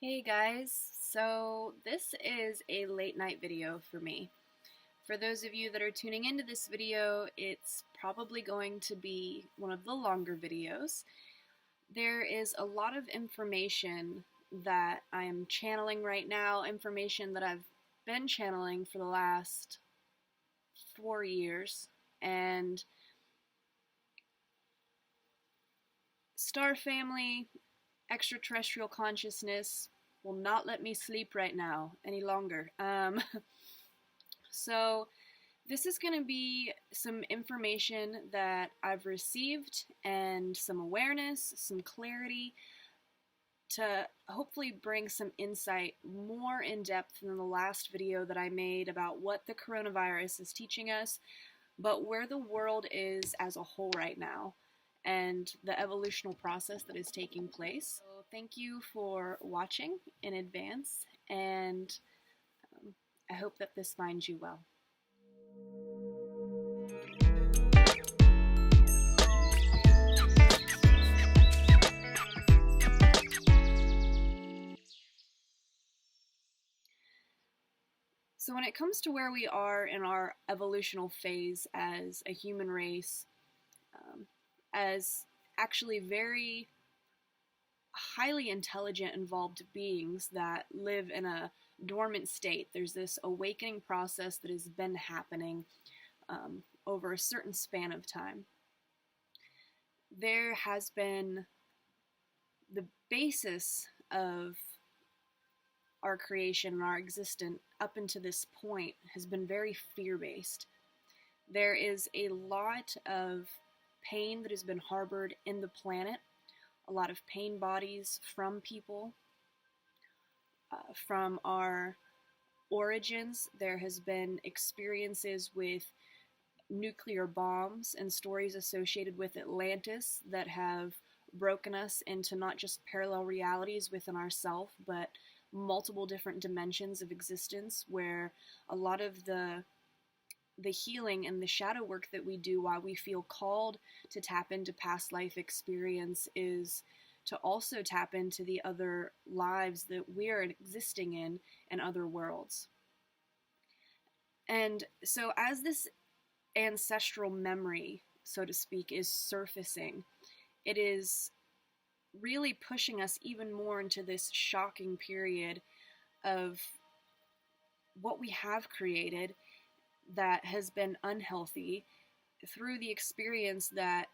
Hey guys, so this is a late night video for me. For those of you that are tuning into this video, it's probably going to be one of the longer videos. There is a lot of information that I am channeling right now, information that I've been channeling for the last 4 years, and Star Family, extraterrestrial consciousness will not let me sleep right now any longer. So this is going to be some information that I've received and some awareness, some clarity to hopefully bring some insight more in depth than the last video that I made about what the coronavirus is teaching us, but where the world is as a whole right now and the evolutional process that is taking place. So thank you for watching in advance, and I hope that this finds you well. So when it comes to where we are in our evolutional phase as a human race, as actually very highly intelligent, involved beings that live in a dormant state, there's this awakening process that has been happening over a certain span of time. There has been the basis of our creation and our existence up until this point has been very fear-based. There is a lot of pain that has been harbored in the planet, a lot of pain bodies from people. From our origins, there has been experiences with nuclear bombs and stories associated with Atlantis that have broken us into not just parallel realities within ourselves, but multiple different dimensions of existence, where a lot of the healing and the shadow work that we do while we feel called to tap into past life experience is to also tap into the other lives that we are existing in and other worlds. And so as this ancestral memory, so to speak, is surfacing, it is really pushing us even more into this shocking period of what we have created that has been unhealthy through the experience that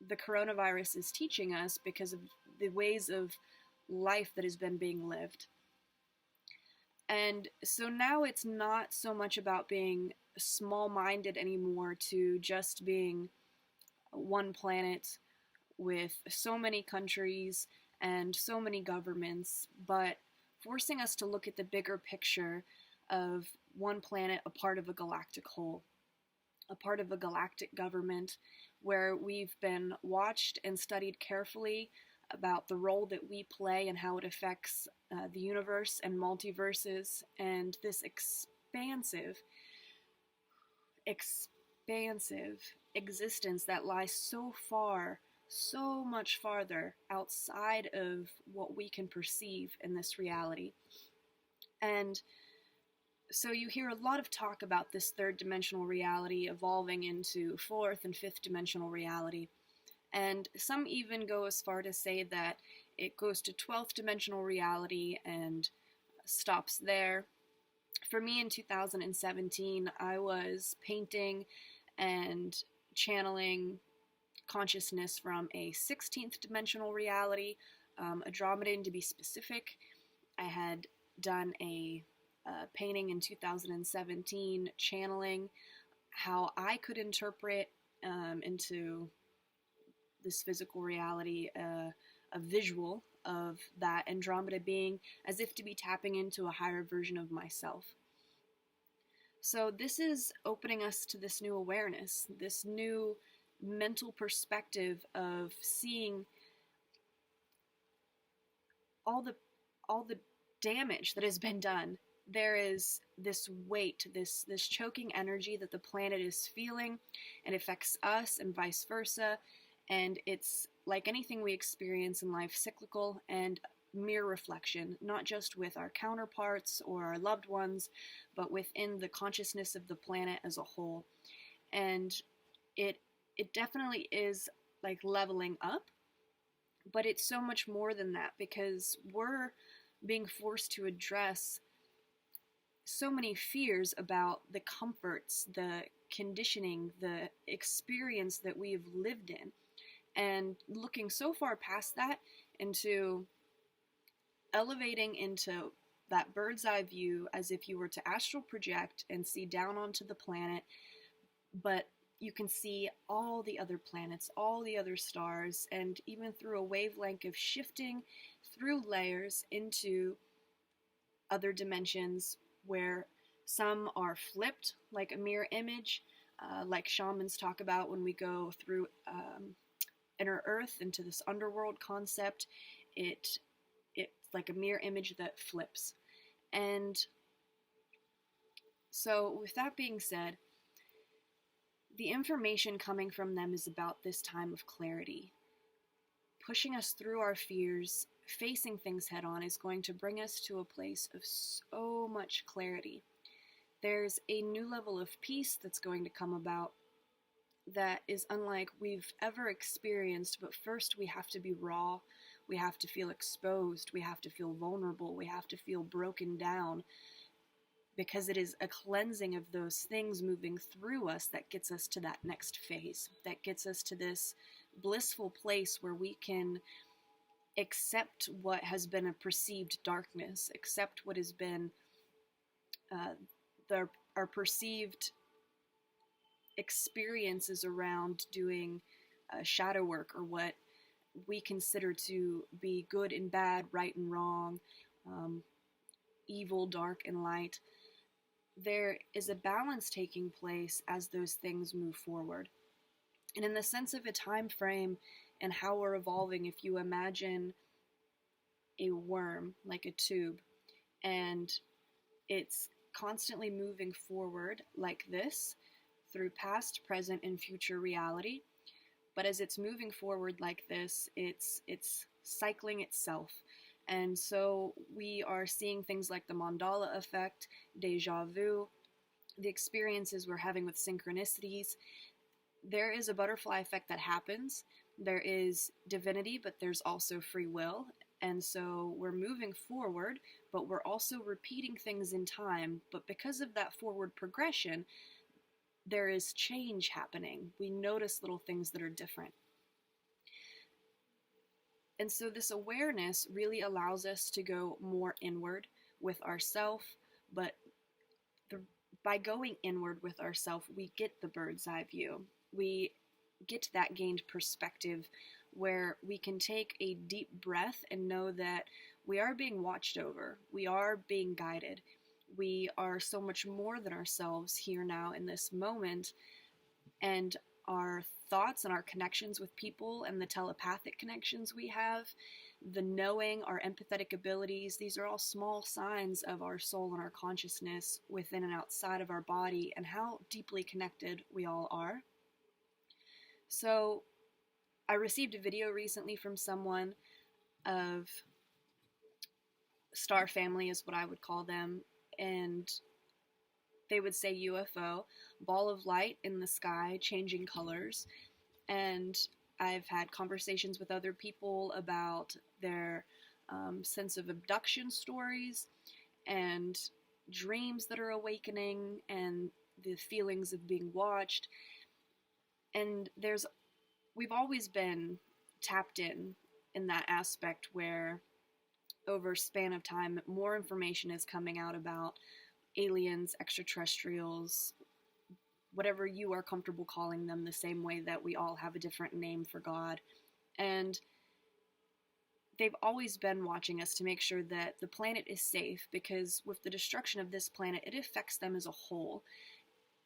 the coronavirus is teaching us because of the ways of life that has been being lived. And so now it's not so much about being small-minded anymore to just being one planet with so many countries and so many governments, but forcing us to look at the bigger picture of one planet, a part of a galactic whole, a part of a galactic government, where we've been watched and studied carefully about the role that we play and how it affects the universe and multiverses, and this expansive existence that lies so far, so much farther outside of what we can perceive in this reality. And so you hear a lot of talk about this third dimensional reality evolving into fourth and fifth dimensional reality. And some even go as far to say that it goes to 12th dimensional reality and stops there. For me in 2017, I was painting and channeling consciousness from a 16th dimensional reality, Andromedan to be specific. I had done a painting in 2017 channeling how I could interpret into this physical reality a visual of that Andromeda being as if to be tapping into a higher version of myself. So this is opening us to this new awareness, this new mental perspective of seeing all the damage that has been done. There is this weight, this choking energy that the planet is feeling, and it affects us and vice versa. And it's like anything we experience in life, cyclical, and mirror reflection, not just with our counterparts or our loved ones, but within the consciousness of the planet as a whole. And it definitely is like leveling up, but it's so much more than that, because we're being forced to address so many fears about the comforts, the conditioning, the experience that we have lived in, and looking so far past that into elevating into that bird's eye view, as if you were to astral project and see down onto the planet, but you can see all the other planets, all the other stars, and even through a wavelength of shifting through layers into other dimensions where some are flipped like a mirror image, like shamans talk about when we go through inner earth into this underworld concept. It's like a mirror image that flips. And so with that being said, the information coming from them is about this time of clarity. Pushing us through our fears, facing things head on, is going to bring us to a place of so much clarity. There's a new level of peace that's going to come about that is unlike we've ever experienced, but first we have to be raw, we have to feel exposed, we have to feel vulnerable, we have to feel broken down, because it is a cleansing of those things moving through us that gets us to that next phase, that gets us to this blissful place where we can accept what has been a perceived darkness, accept what has been our perceived experiences around doing shadow work, or what we consider to be good and bad, right and wrong, evil, dark and light. There is a balance taking place as those things move forward. And in the sense of a time frame and how we're evolving, if you imagine a worm, like a tube, and it's constantly moving forward like this through past, present, and future reality. But as it's moving forward like this, it's cycling itself. And so we are seeing things like the mandala effect, deja vu, the experiences we're having with synchronicities. There is a butterfly effect that happens. There is divinity, but there's also free will. And so we're moving forward, but we're also repeating things in time. But because of that forward progression, there is change happening. We notice little things that are different. And so this awareness really allows us to go more inward with ourself, but by going inward with ourself, we get the bird's eye view. We get that gained perspective where we can take a deep breath and know that we are being watched over. We are being guided. We are so much more than ourselves here now in this moment, and our thoughts and our connections with people and the telepathic connections we have, the knowing, our empathetic abilities, these are all small signs of our soul and our consciousness within and outside of our body, and how deeply connected we all are. So I received a video recently from someone of star family is what I would call them, and they would say UFO, ball of light in the sky, changing colors. And I've had conversations with other people about their sense of abduction stories and dreams that are awakening and the feelings of being watched. And we've always been tapped in that aspect where over a span of time, more information is coming out about aliens, extraterrestrials, whatever you are comfortable calling them, the same way that we all have a different name for God. And they've always been watching us to make sure that the planet is safe, because with the destruction of this planet, it affects them as a whole.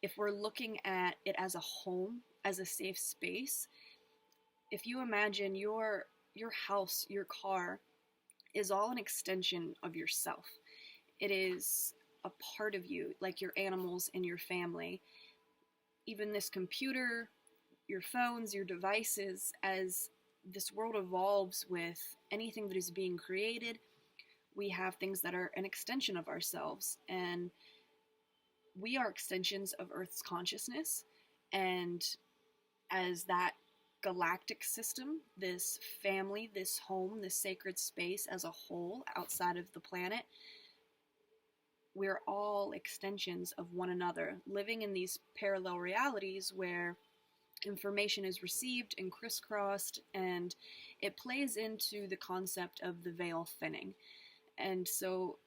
If we're looking at it as a home, as a safe space, if you imagine your house, your car, is all an extension of yourself. It is a part of you, like your animals and your family. Even this computer, your phones, your devices, as this world evolves with anything that is being created. We have things that are an extension of ourselves, and we are extensions of Earth's consciousness. And as that galactic system, this family, this home, this sacred space as a whole outside of the planet, we're all extensions of one another, living in these parallel realities where information is received and crisscrossed, and it plays into the concept of the veil thinning. And so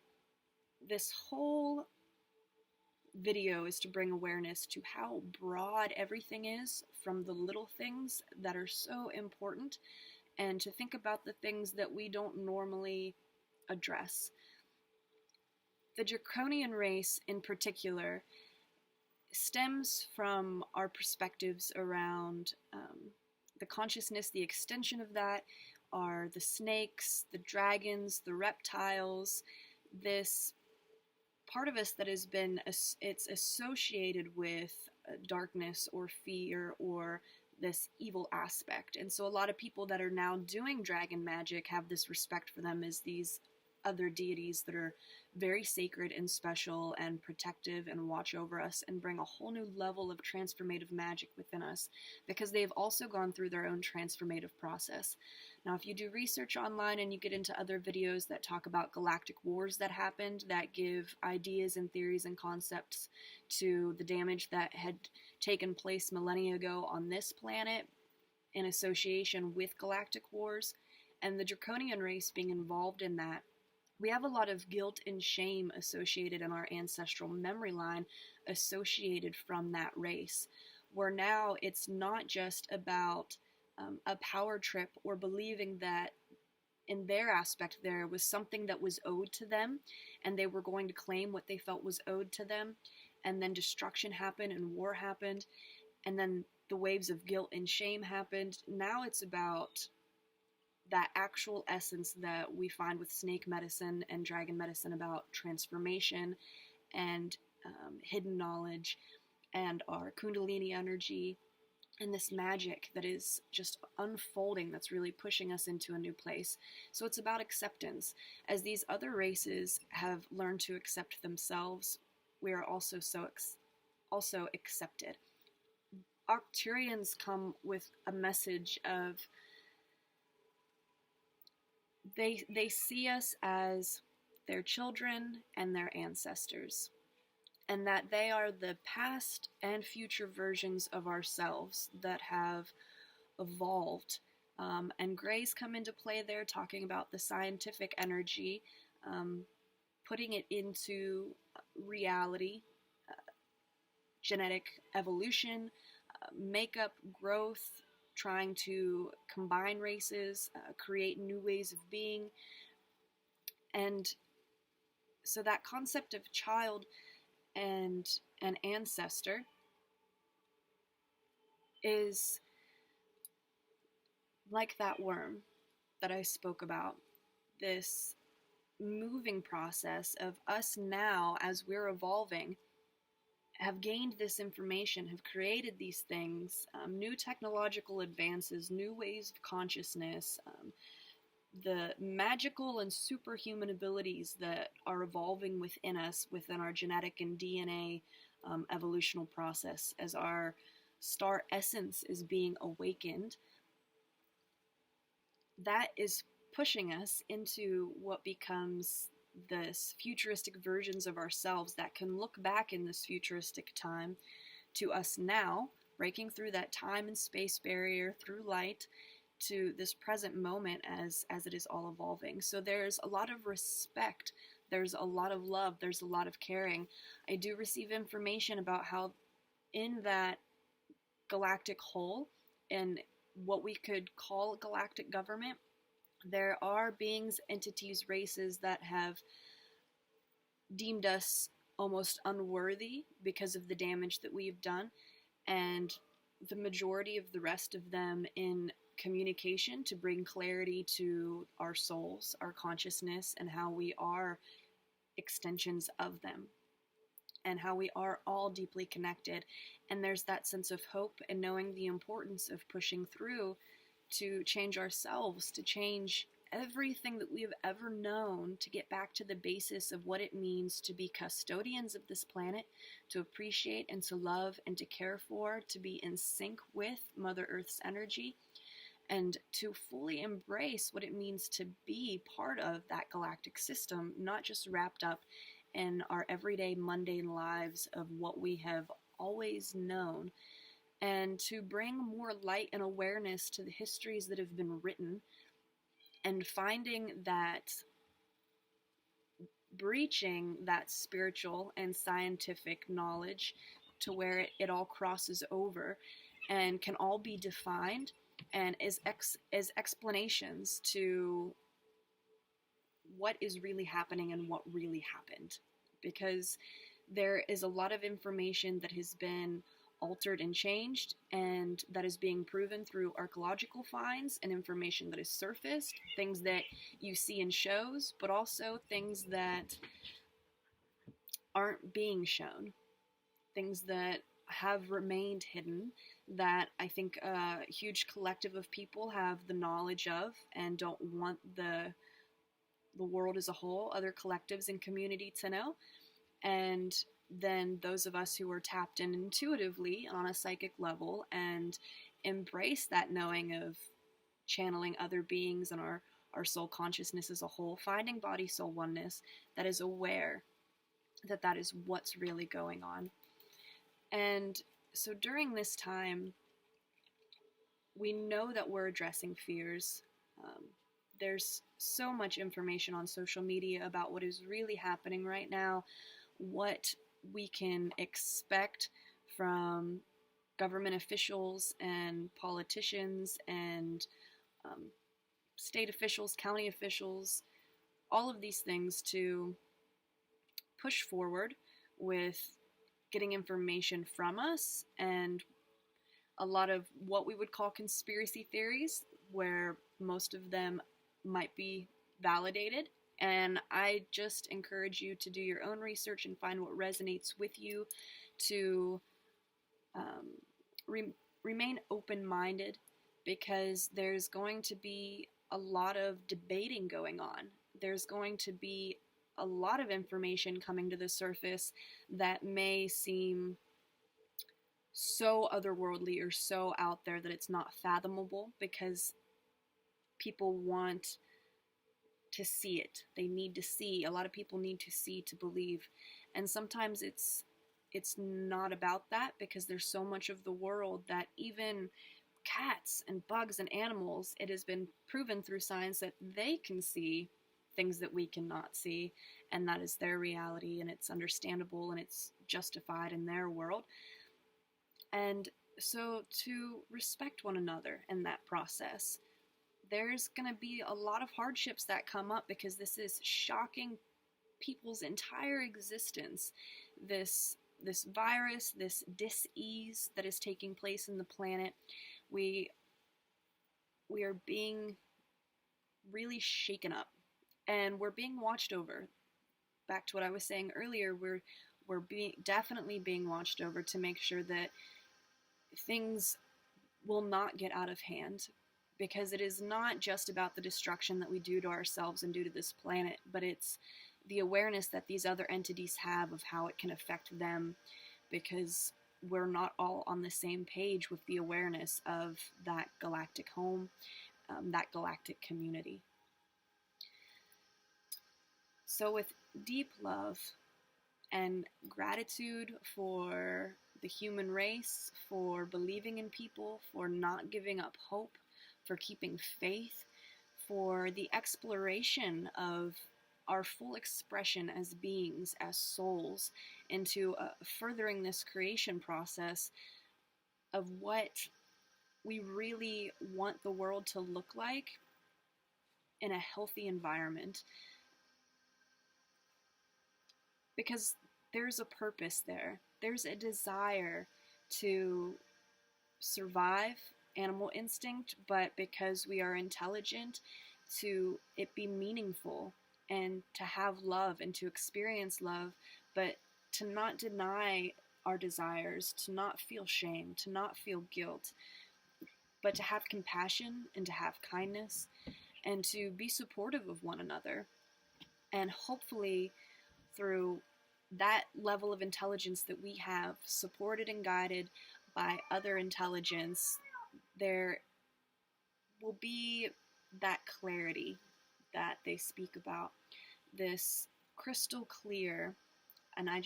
this whole video is to bring awareness to how broad everything is, from the little things that are so important, and to think about the things that we don't normally address. The draconian race in particular stems from our perspectives around the consciousness. The extension of that are the snakes, the dragons, the reptiles, this part of us that has been, it's associated with darkness or fear or this evil aspect. And so a lot of people that are now doing dragon magic have this respect for them as these other deities that are very sacred and special and protective and watch over us and bring a whole new level of transformative magic within us, because they've also gone through their own transformative process. Now, if you do research online and you get into other videos that talk about galactic wars that happened, that give ideas and theories and concepts to the damage that had taken place millennia ago on this planet in association with galactic wars, and the draconian race being involved in that, we have a lot of guilt and shame associated in our ancestral memory line associated from that race, where now it's not just about a power trip or believing that in their aspect there was something that was owed to them and they were going to claim what they felt was owed to them, and then destruction happened and war happened, and then the waves of guilt and shame happened. Now it's about that actual essence that we find with snake medicine and dragon medicine about transformation and hidden knowledge and our kundalini energy and this magic that is just unfolding, that's really pushing us into a new place. So it's about acceptance. As these other races have learned to accept themselves, we are also also accepted. Arcturians come with a message of they see us as their children and their ancestors, and that they are the past and future versions of ourselves that have evolved. And Greys come into play there, talking about the scientific energy, putting it into reality, genetic evolution, makeup, growth, trying to combine races, create new ways of being. And so that concept of child and an ancestor is like that worm that I spoke about, this moving process of us now, as we're evolving, have gained this information, have created these things, new technological advances, new ways of consciousness, the magical and superhuman abilities that are evolving within us, within our genetic and DNA evolutional process, as our star essence is being awakened. That is pushing us into what becomes this futuristic versions of ourselves that can look back in this futuristic time to us now, breaking through that time and space barrier through light to this present moment as it is all evolving. So there's a lot of respect, there's a lot of love, there's a lot of caring. I do receive information about how in that galactic whole, and what we could call galactic government, there are beings, entities, races that have deemed us almost unworthy because of the damage that we've done, and the majority of the rest of them in communication to bring clarity to our souls, our consciousness, and how we are extensions of them, and how we are all deeply connected. And there's that sense of hope and knowing the importance of pushing through to change ourselves, to change everything that we have ever known, to get back to the basis of what it means to be custodians of this planet, to appreciate and to love and to care for, to be in sync with Mother Earth's energy, and to fully embrace what it means to be part of that galactic system, not just wrapped up in our everyday mundane lives of what we have always known, and to bring more light and awareness to the histories that have been written, and finding that breaching that spiritual and scientific knowledge to where it all crosses over and can all be defined and as explanations to what is really happening and what really happened. Because there is a lot of information that has been altered and changed, and that is being proven through archaeological finds and information that is surfaced, things that you see in shows, but also things that aren't being shown, things that have remained hidden, that I think a huge collective of people have the knowledge of and don't want the world as a whole, other collectives and community to know. And then those of us who are tapped in intuitively on a psychic level and embrace that knowing of channeling other beings and our soul consciousness as a whole, finding body soul oneness that is aware that that is what's really going on. And so during this time, we know that we're addressing fears. There's so much information on social media about what is really happening right now, what we can expect from government officials and politicians and state officials, county officials, all of these things to push forward with getting information from us, and a lot of what we would call conspiracy theories, where most of them might be validated. And I just encourage you to do your own research and find what resonates with you, to remain open-minded, because there's going to be a lot of debating going on. There's going to be a lot of information coming to the surface that may seem so otherworldly or so out there that it's not fathomable, because people want to see it. They need to see. A lot of people need to see to believe. And sometimes it's not about that, because there's so much of the world that even cats and bugs and animals, it has been proven through science that they can see things that we cannot see, and that is their reality, and it's understandable and it's justified in their world. And so to respect one another in that process. There's going to be a lot of hardships that come up, because this is shocking people's entire existence. This virus, this dis-ease that is taking place in the planet, we are being really shaken up, and we're being watched over. Back to what I was saying earlier, we're definitely being watched over to make sure that things will not get out of hand, because it is not just about the destruction that we do to ourselves and do to this planet, but it's the awareness that these other entities have of how it can affect them, because we're not all on the same page with the awareness of that galactic home, that galactic community. So with deep love and gratitude for the human race, for believing in people, for not giving up hope, for keeping faith, for the exploration of our full expression as beings, as souls, into furthering this creation process of what we really want the world to look like in a healthy environment. Because there's a purpose there. There's a desire to survive animal instinct, but because we are intelligent, to it be meaningful and to have love and to experience love, but to not deny our desires, to not feel shame, to not feel guilt, but to have compassion and to have kindness and to be supportive of one another. And hopefully, through that level of intelligence that we have, supported and guided by other intelligence, there will be that clarity that they speak about. This crystal clear, and I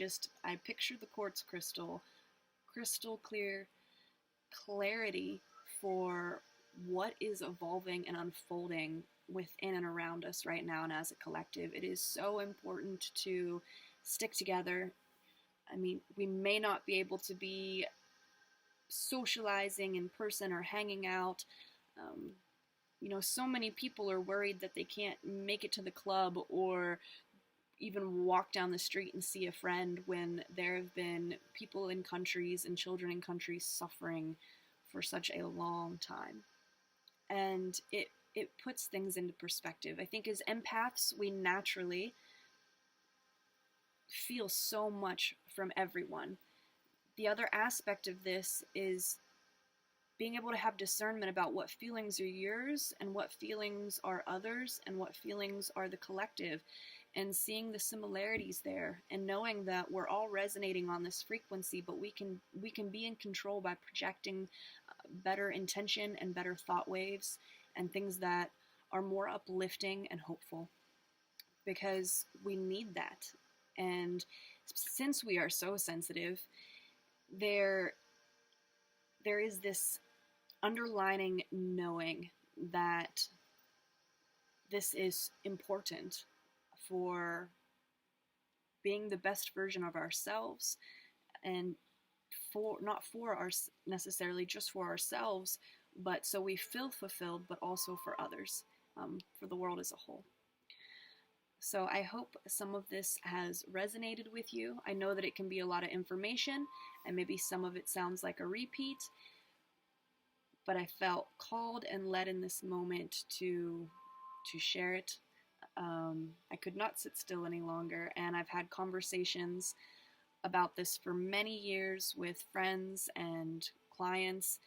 picture the quartz crystal clear clarity for what is evolving and unfolding within and around us right now and as a collective. It is so important to stick together. I mean, we may not be able to be socializing in person or hanging out. So many people are worried that they can't make it to the club or even walk down the street and see a friend, when there have been people in countries and children in countries suffering for such a long time. And it puts things into perspective. I think as empaths, we naturally feel so much from everyone. The other aspect of this is being able to have discernment about what feelings are yours and what feelings are others and what feelings are the collective, and seeing the similarities there and knowing that we're all resonating on this frequency, but we can be in control by projecting better intention and better thought waves and things that are more uplifting and hopeful, because we need that. And since we are so sensitive, there is this underlining knowing that this is important for being the best version of ourselves, and not for our necessarily just for ourselves, but so we feel fulfilled, but also for others, for the world as a whole. So I hope some of this has resonated with you. I know that it can be a lot of information, and maybe some of it sounds like a repeat, but I felt called and led in this moment to share it. I could not sit still any longer, and I've had conversations about this for many years with friends and clients,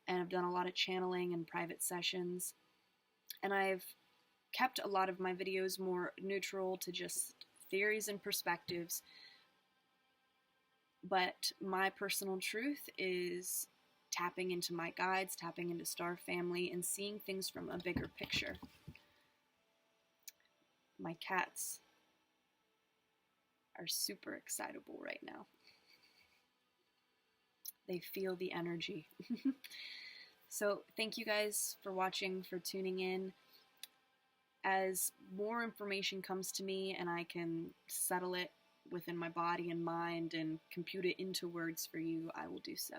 and I've done a lot of channeling and private sessions, and I've kept a lot of my videos more neutral to just theories and perspectives, but my personal truth is tapping into my guides, tapping into Star Family, and seeing things from a bigger picture. My cats are super excitable right now. They feel the energy. So thank you guys for watching, for tuning in. As more information comes to me and I can settle it within my body and mind and compute it into words for you, I will do so.